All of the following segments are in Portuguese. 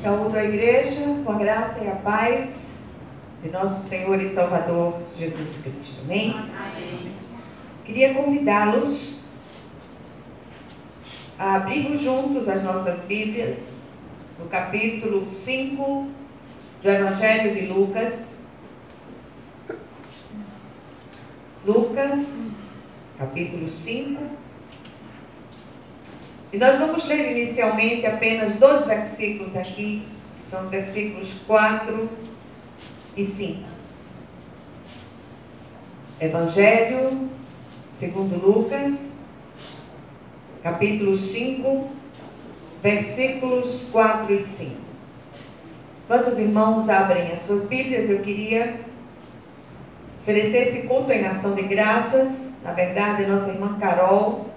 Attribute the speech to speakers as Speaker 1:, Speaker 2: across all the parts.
Speaker 1: Saúdo a igreja com a graça e a paz de nosso Senhor e Salvador Jesus Cristo. Amém? Amém. Queria convidá-los a abrirmos juntos as nossas Bíblias no capítulo 5 do Evangelho de Lucas. Lucas, capítulo 5. E nós vamos ler inicialmente apenas 2 versículos aqui, que são os versículos 4 e 5. Evangelho segundo Lucas, capítulo 5, versículos 4 e 5. Enquanto os irmãos abrem as suas Bíblias, eu queria oferecer esse culto em ação de graças. Na verdade, a nossa irmã Carol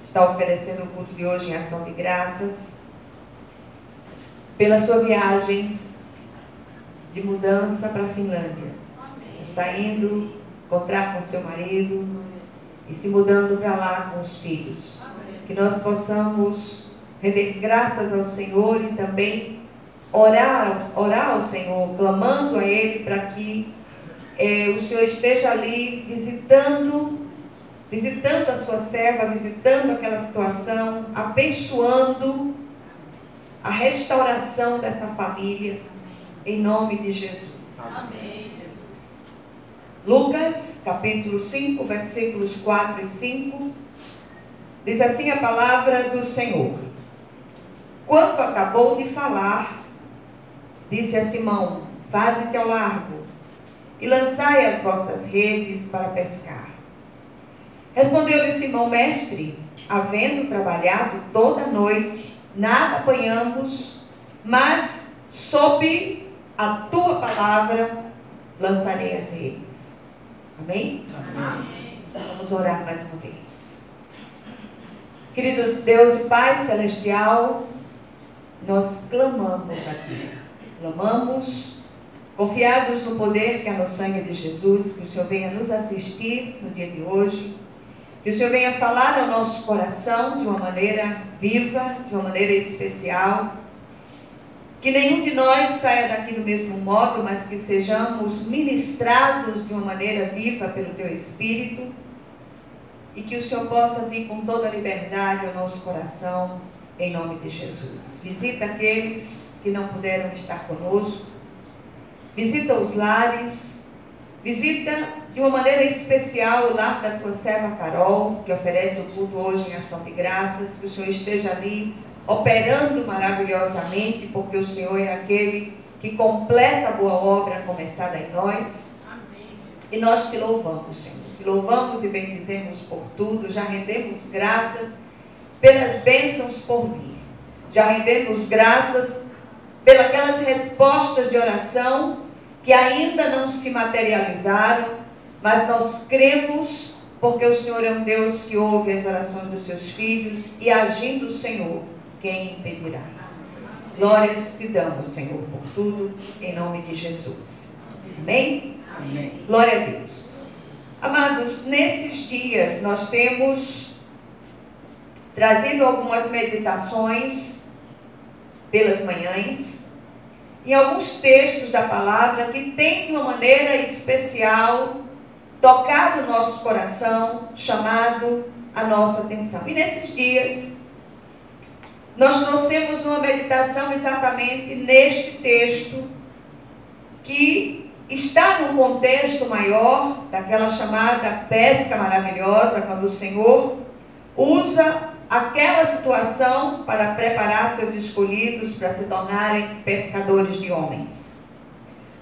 Speaker 1: está oferecendo o culto de hoje em ação de graças pela sua viagem de mudança para a Finlândia. Amém. Está indo encontrar com seu marido e se mudando para lá com os filhos. Amém. Que nós possamos render graças ao Senhor e também orar ao Senhor, clamando a Ele para que o Senhor esteja ali visitando a sua serva, visitando aquela situação, abençoando a restauração dessa família, em nome de Jesus. Amém, Jesus. Lucas, capítulo 5, versículos 4 e 5, diz assim a palavra do Senhor. Quando acabou de falar, disse a Simão: faze-te ao largo e lançai as vossas redes para pescar. Respondeu-lhe Simão: mestre, havendo trabalhado toda a noite, nada apanhamos, mas sob a tua palavra lançarei as redes. Amém? Amém. Vamos orar mais uma vez. Querido Deus e Pai Celestial, nós clamamos a Ti. Clamamos, confiados no poder que há no sangue de Jesus, que o Senhor venha nos assistir no dia de hoje. Que o Senhor venha falar ao nosso coração de uma maneira viva, de uma maneira especial. Que nenhum de nós saia daqui do mesmo modo, mas que sejamos ministrados de uma maneira viva pelo Teu Espírito. E que o Senhor possa vir com toda a liberdade ao nosso coração, em nome de Jesus. Visita aqueles que não puderam estar conosco. Visita os lares. Visita de uma maneira especial o lar da tua serva Carol, que oferece o culto hoje em ação de graças. Que o Senhor esteja ali operando maravilhosamente, porque o Senhor é aquele que completa a boa obra começada em nós. Amém. E nós te louvamos, Senhor. Te louvamos e bendizemos por tudo. Já rendemos graças pelas bênçãos por vir. Já rendemos graças pelas respostas de oração que ainda não se materializaram, mas nós cremos, porque o Senhor é um Deus que ouve as orações dos seus filhos, e agindo o Senhor, quem impedirá? Glórias te damos, Senhor, por tudo, em nome de Jesus. Amém? Amém. Glória a Deus. Amados, nesses dias nós temos trazido algumas meditações pelas manhãs, em alguns textos da palavra que tem de uma maneira especial tocado o nosso coração, chamado a nossa atenção. E nesses dias nós trouxemos uma meditação exatamente neste texto, que está num contexto maior daquela chamada pesca maravilhosa, quando o Senhor usa aquela situação para preparar seus escolhidos para se tornarem pescadores de homens.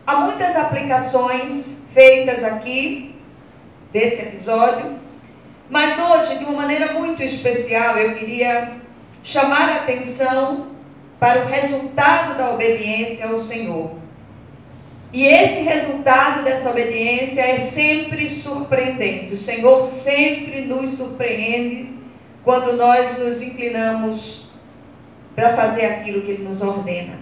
Speaker 1: Há muitas aplicações feitas aqui desse episódio, mas hoje, de uma maneira muito especial, eu queria chamar a atenção para o resultado da obediência ao Senhor. E esse resultado dessa obediência é sempre surpreendente. O Senhor sempre nos surpreende quando nós nos inclinamos para fazer aquilo que Ele nos ordena.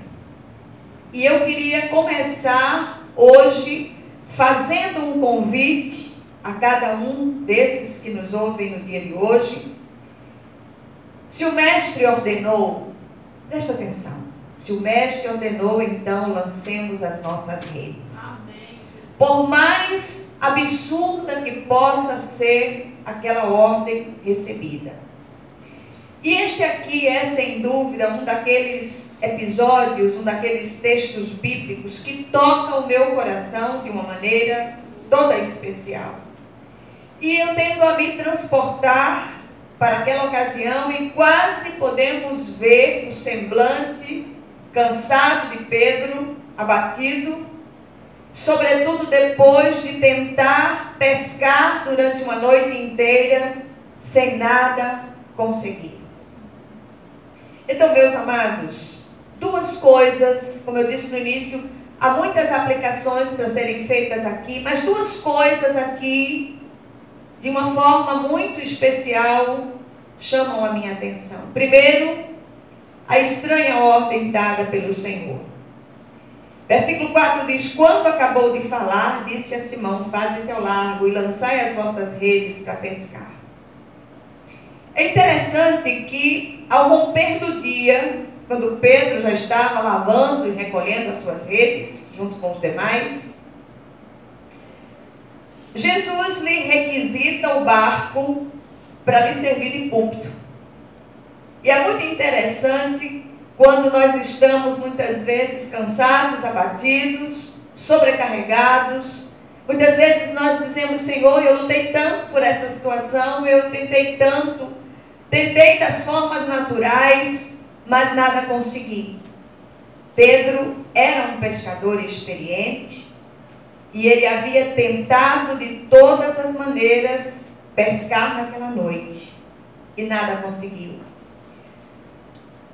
Speaker 1: E eu queria começar hoje fazendo um convite a cada um desses que nos ouvem no dia de hoje. Se o Mestre ordenou, presta atenção, Se o Mestre ordenou, então lancemos as nossas redes. Por mais absurda que possa ser aquela ordem recebida. E este aqui é, sem dúvida, um daqueles episódios, um daqueles textos bíblicos que toca o meu coração de uma maneira toda especial. E eu tendo a me transportar para aquela ocasião e quase podemos ver o semblante cansado de Pedro, abatido, sobretudo depois de tentar pescar durante uma noite inteira, sem nada conseguir. Então, meus amados, duas coisas, como eu disse no início, há muitas aplicações para serem feitas aqui, mas duas coisas aqui, de uma forma muito especial, chamam a minha atenção. Primeiro, a estranha ordem dada pelo Senhor. Versículo 4 diz: quando acabou de falar, disse a Simão: faze teu largo e lançai as vossas redes para pescar. É interessante que, ao romper do dia, quando Pedro já estava lavando e recolhendo as suas redes, junto com os demais, Jesus lhe requisita o barco para lhe servir de púlpito. E é muito interessante quando nós estamos muitas vezes cansados, abatidos, sobrecarregados. Muitas vezes nós dizemos: Senhor, eu lutei tanto por essa situação, eu tentei tanto, tentei das formas naturais, mas nada consegui. Pedro era um pescador experiente e ele havia tentado de todas as maneiras pescar naquela noite e nada conseguiu.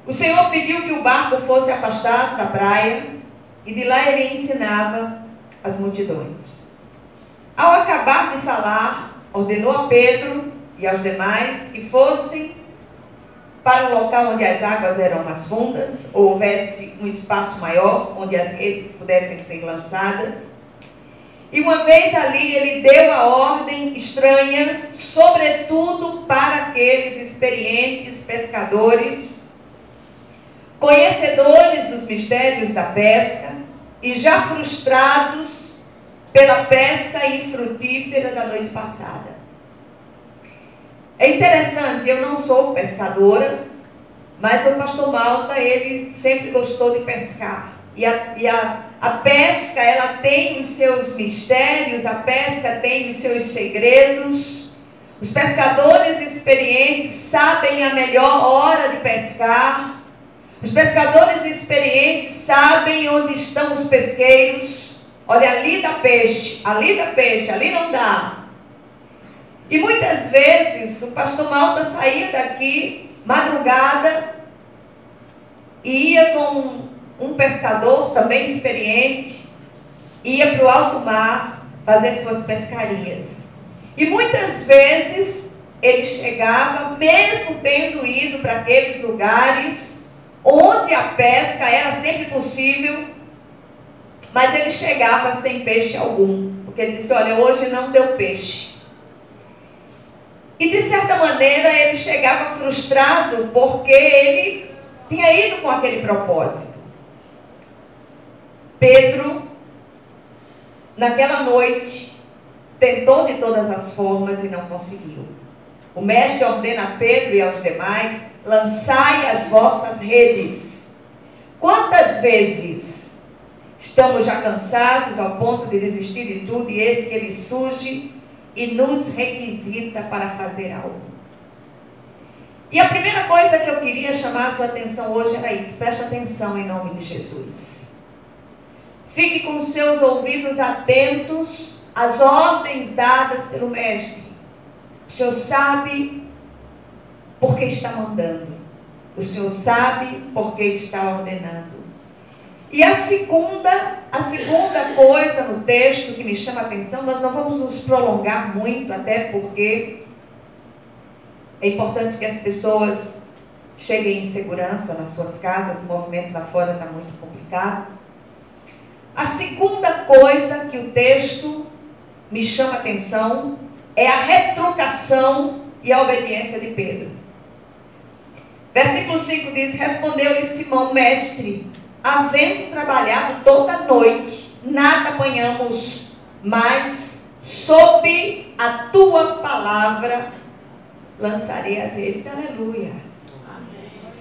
Speaker 1: O Senhor pediu que o barco fosse afastado da praia e de lá ele ensinava as multidões. Ao acabar de falar, ordenou a Pedro e aos demais que fossem para um local onde as águas eram mais fundas, ou houvesse um espaço maior onde as redes pudessem ser lançadas. E uma vez ali ele deu a ordem estranha, sobretudo para aqueles experientes pescadores, conhecedores dos mistérios da pesca e já frustrados pela pesca infrutífera da noite passada. É interessante, eu não sou pescadora, mas o pastor Malta, ele sempre gostou de pescar. E a pesca, ela tem os seus mistérios, a pesca tem os seus segredos. Os pescadores experientes sabem a melhor hora de pescar. Os pescadores experientes sabem onde estão os pesqueiros. Olha, ali dá peixe, ali não dá. E muitas vezes o pastor Malta saía daqui, madrugada, e ia com um pescador também experiente, ia para o alto mar fazer suas pescarias. E muitas vezes ele chegava, mesmo tendo ido para aqueles lugares onde a pesca era sempre possível, mas ele chegava sem peixe algum, porque ele disse: olha, hoje não deu peixe. E de certa maneira ele chegava frustrado, porque ele tinha ido com aquele propósito. Pedro, naquela noite, tentou de todas as formas e não conseguiu. O mestre ordena a Pedro e aos demais: lançai as vossas redes. Quantas vezes estamos já cansados ao ponto de desistir de tudo, e eis que ele surge e nos requisita para fazer algo. E a primeira coisa que eu queria chamar a sua atenção hoje era isso. Preste atenção em nome de Jesus. Fique com os seus ouvidos atentos às ordens dadas pelo Mestre. O Senhor sabe por que está mandando. O Senhor sabe por que está ordenando. E a segunda coisa no texto que me chama a atenção, nós não vamos nos prolongar muito, até porque é importante que as pessoas cheguem em segurança nas suas casas, o movimento lá fora está muito complicado. A segunda coisa que o texto me chama a atenção é a retrucação e a obediência de Pedro. Versículo 5 diz: respondeu-lhe Simão: mestre, havendo trabalhado toda a noite, nada apanhamos, mas sob a tua palavra lançarei as redes. Aleluia.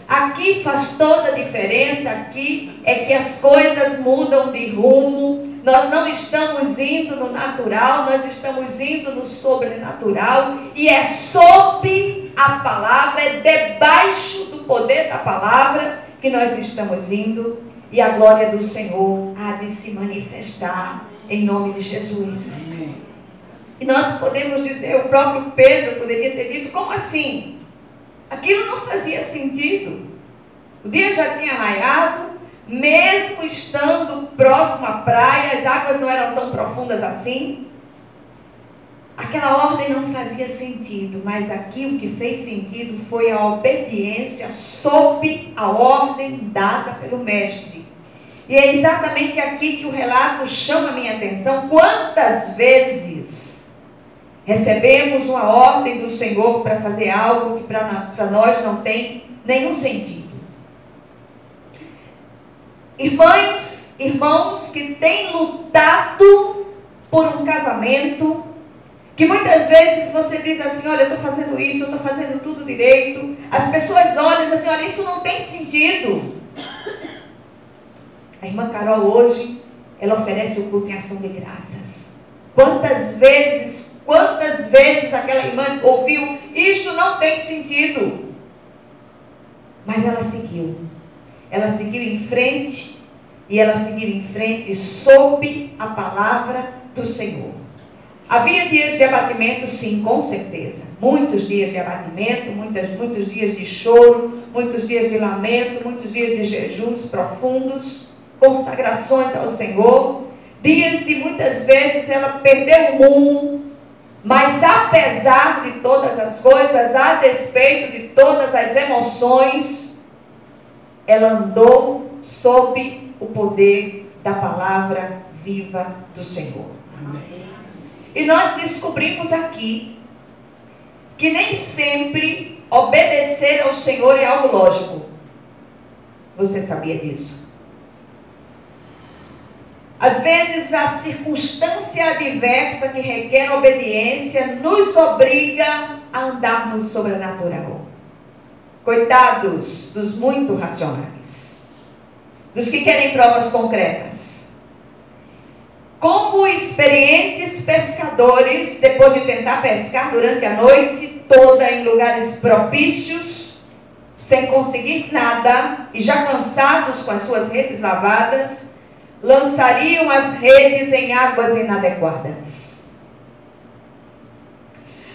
Speaker 1: Aqui faz toda a diferença. Aqui é que as coisas mudam de rumo. Nós não estamos indo no natural, nós estamos indo no sobrenatural. E é sob a palavra, é debaixo do poder da palavra que nós estamos indo. E a glória do Senhor há de se manifestar em nome de Jesus. Amém. E nós podemos dizer, o próprio Pedro poderia ter dito, como assim? Aquilo não fazia sentido. O dia já tinha raiado, mesmo estando próximo à praia, as águas não eram tão profundas assim. Aquela ordem não fazia sentido, mas aqui o que fez sentido foi a obediência sob a ordem dada pelo mestre. E é exatamente aqui que o relato chama a minha atenção. Quantas vezes recebemos uma ordem do Senhor para fazer algo que para nós não tem nenhum sentido? Irmãs, irmãos que têm lutado por um casamento, que muitas vezes você diz assim, olha, eu estou fazendo isso, eu estou fazendo tudo direito. As pessoas olham e dizem assim, olha, isso não tem sentido. A irmã Carol hoje, ela oferece o culto em ação de graças. Quantas vezes aquela irmã ouviu, isto não tem sentido. Mas ela seguiu em frente, e ela seguiu em frente sob a palavra do Senhor. Havia dias de abatimento, sim, com certeza. Muitos dias de abatimento, muitos dias de choro, muitos dias de lamento, muitos dias de jejuns profundos, consagrações ao Senhor. Dias de muitas vezes ela perdeu o rumo, mas apesar de todas as coisas, a despeito de todas as emoções, ela andou sob o poder da palavra viva do Senhor. Amém. E nós descobrimos aqui que nem sempre obedecer ao Senhor é algo lógico. Você sabia disso? Às vezes a circunstância adversa que requer obediência nos obriga a andar no sobrenatural. Coitados dos muito racionais, dos que querem provas concretas. Como experientes pescadores, depois de tentar pescar durante a noite toda em lugares propícios, sem conseguir nada e já cansados com as suas redes lavadas, lançariam as redes em águas inadequadas.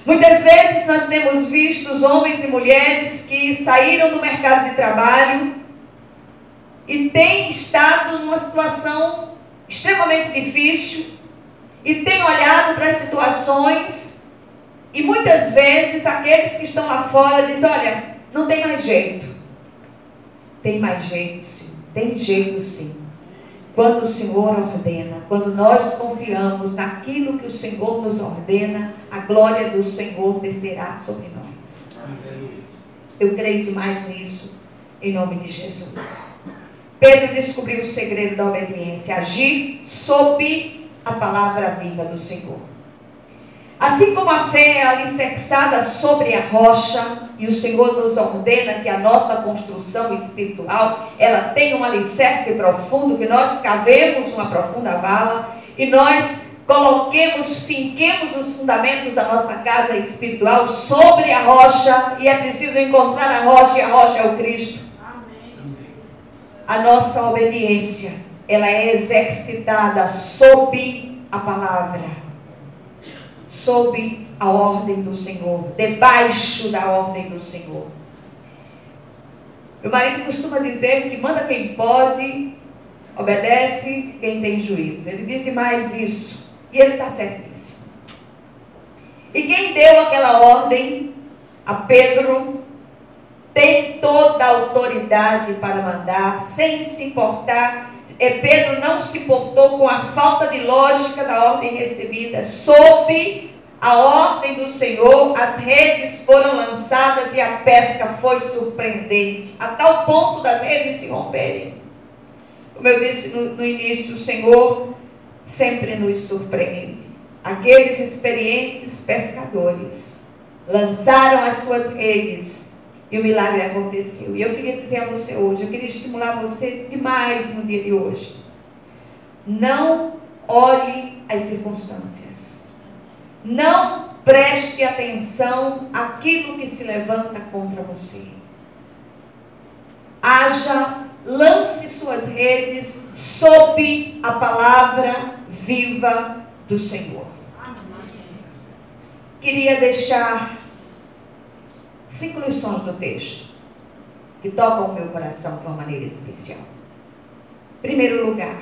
Speaker 1: Muitas vezes nós temos visto os homens e mulheres que saíram do mercado de trabalho e têm estado numa situação extremamente difícil e têm olhado para as situações e muitas vezes aqueles que estão lá fora dizem, olha, não tem mais jeito. Tem mais jeito sim, tem jeito sim. Quando o Senhor ordena, quando nós confiamos naquilo que o Senhor nos ordena, a glória do Senhor descerá sobre nós. Eu creio demais nisso, em nome de Jesus. Pedro descobriu o segredo da obediência, agir sob a palavra viva do Senhor. Assim como a fé é alicerçada sobre a rocha, e o Senhor nos ordena que a nossa construção espiritual, ela tem um alicerce profundo, que nós cavemos uma profunda vala, e nós finquemos os fundamentos da nossa casa espiritual sobre a rocha, e é preciso encontrar a rocha, e a rocha é o Cristo. Amém. A nossa obediência, ela é exercitada sob a palavra, sob a ordem do Senhor, debaixo da ordem do Senhor. Meu marido costuma dizer que manda quem pode, obedece quem tem juízo. Ele diz demais isso, e ele está certíssimo. E quem deu aquela ordem a Pedro tem toda a autoridade para mandar, sem se importar. Pedro não se portou com a falta de lógica da ordem recebida. Sob a ordem do Senhor, as redes foram lançadas e a pesca foi surpreendente, a tal ponto das redes se romperem. Como eu disse no início, o Senhor sempre nos surpreende. Aqueles experientes pescadores lançaram as suas redes e o milagre aconteceu. E eu queria dizer a você hoje, eu queria estimular você demais no dia de hoje. Não olhe as circunstâncias. Não preste atenção àquilo que se levanta contra você. Lance suas redes sob a palavra viva do Senhor. Queria deixar 5 lições do texto que tocam o meu coração de uma maneira especial. Primeiro lugar,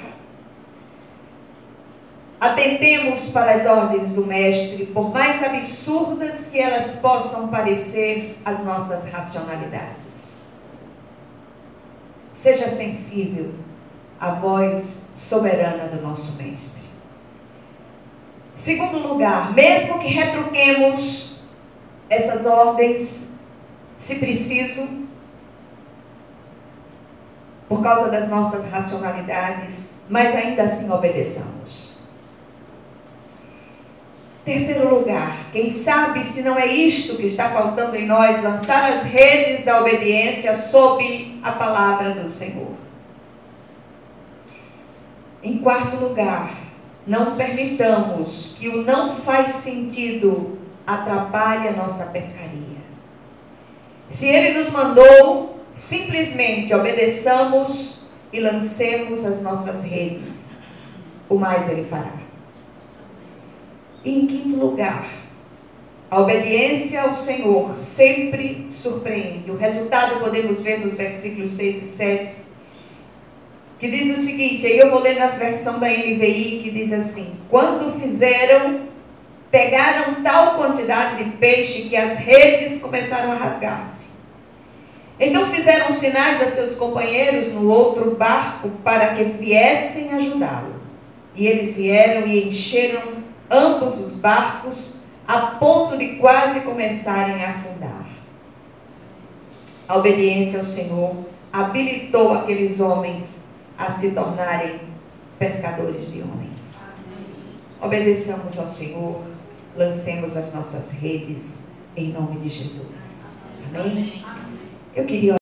Speaker 1: atentemos para as ordens do Mestre, por mais absurdas que elas possam parecer às nossas racionalidades. Seja sensível à voz soberana do nosso Mestre. Segundo lugar, mesmo que retruquemos essas ordens, se preciso, por causa das nossas racionalidades, mas ainda assim obedeçamos. Terceiro lugar, quem sabe se não é isto que está faltando em nós, lançar as redes da obediência sob a palavra do Senhor. Em quarto lugar, não permitamos que o não faz sentido atrapalhe a nossa pescaria. Se Ele nos mandou, simplesmente obedeçamos e lancemos as nossas redes. O mais Ele fará. E em quinto lugar, a obediência ao Senhor sempre surpreende. O resultado podemos ver nos versículos 6 e 7, que diz o seguinte, aí eu vou ler na versão da NVI, que diz assim: quando pegaram tal quantidade de peixe que as redes começaram a rasgar-se. Então fizeram sinais a seus companheiros no outro barco para que viessem ajudá-lo. E eles vieram e encheram ambos os barcos, a ponto de quase começarem a afundar. A obediência ao Senhor habilitou aqueles homens a se tornarem pescadores de homens. Obedeçamos ao Senhor, lancemos as nossas redes, em nome de Jesus. Amém? Eu queria